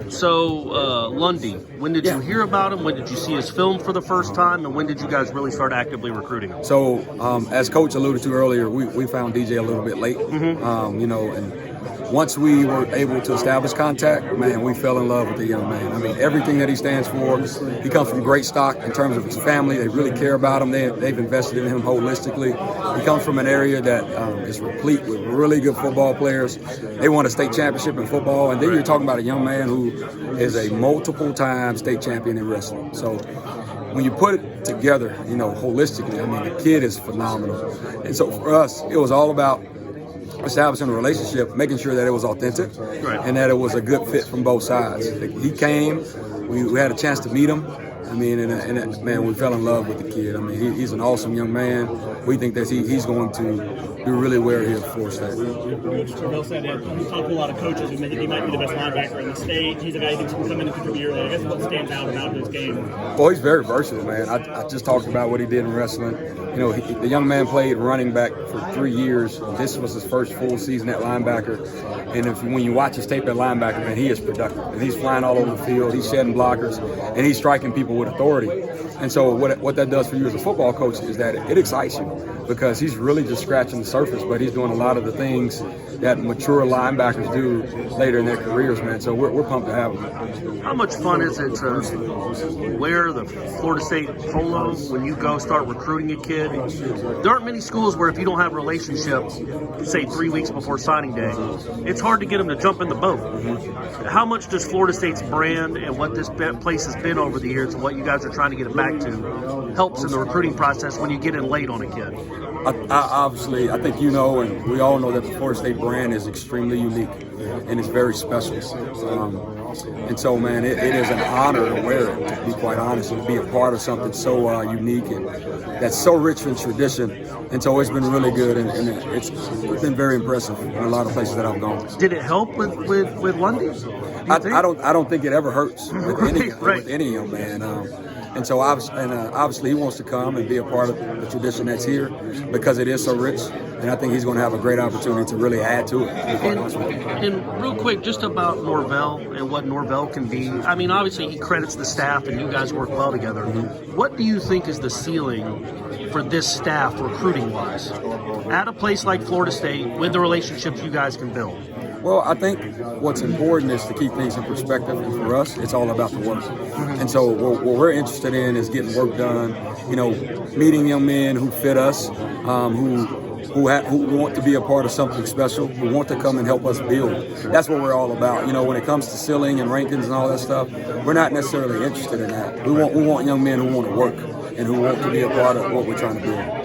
So, Lundy, when did you hear about him? When did you see his film for the first time? And when did you guys really start actively recruiting him? So, as Coach alluded to earlier, we found DJ a little bit late. And once we were able to establish contact, man, we fell in love with the young man. I mean, everything that he stands for, he comes from great stock in terms of his family. They really care about him. They've invested in him holistically. He comes from an area that is replete with really good football players. They won a state championship in football, and then you're talking about a young man who is a multiple-time state champion in wrestling. So when you put it together, holistically, I mean, the kid is phenomenal. And so for us, it was all about establishing a relationship, making sure that it was authentic, and that it was a good fit from both sides. He came, we had a chance to meet him. I mean, and man, we fell in love with the kid. I mean, he's an awesome young man. We think that he's going to do really well here at Florida State. Coach Terrell said that he talked to a lot of coaches who think he might be the best linebacker in the state. He's a guy who can come in and contribute early. I guess what stands out about his game? Well, he's very versatile, man. I just talked about what he did in wrestling. The young man played running back for 3 years. This was his first full season at linebacker. And when you watch his tape at linebacker, man, he is productive. And he's flying all over the field. He's shedding blockers, and he's striking people with authority. And so what that does for you as a football coach is that it excites you, because he's really just scratching the surface, but he's doing a lot of the things that mature linebackers do later in their careers, man. So we're pumped to have him. How much fun is it to wear the Florida State polo when you go start recruiting a kid? There aren't many schools where if you don't have a relationship, say 3 weeks before signing day, it's hard to get them to jump in the boat. How much does Florida State's brand and what this place has been over the years and what you guys are trying to get it back to helps in the recruiting process when you get in late on a kid? Obviously, I think and we all know that the Florida State brand is extremely unique and it's very special. And so, man, it is an honor to wear it, to be quite honest, and to be a part of something so unique and that's so rich in tradition. And so it's been really good, and it's been very impressive in a lot of places that I've gone. Did it help with Lundy? I don't think it ever hurts with any young man. And so obviously he wants to come and be a part of the tradition that's here because it is so rich. And I think he's going to have a great opportunity to really add to it. And real quick, just about Norvell and what Norvell can be. I mean, obviously he credits the staff and you guys work well together. What do you think is the ceiling for this staff recruiting-wise at a place like Florida State with the relationships you guys can build? Well, I think what's important is to keep things in perspective, and for us, it's all about the work. And so what we're interested in is getting work done, meeting young men who fit us, who want to be a part of something special, who want to come and help us build. That's what we're all about. When it comes to ceiling and rankings and all that stuff, we're not necessarily interested in that. We want young men who want to work and who want to be a part of what we're trying to build.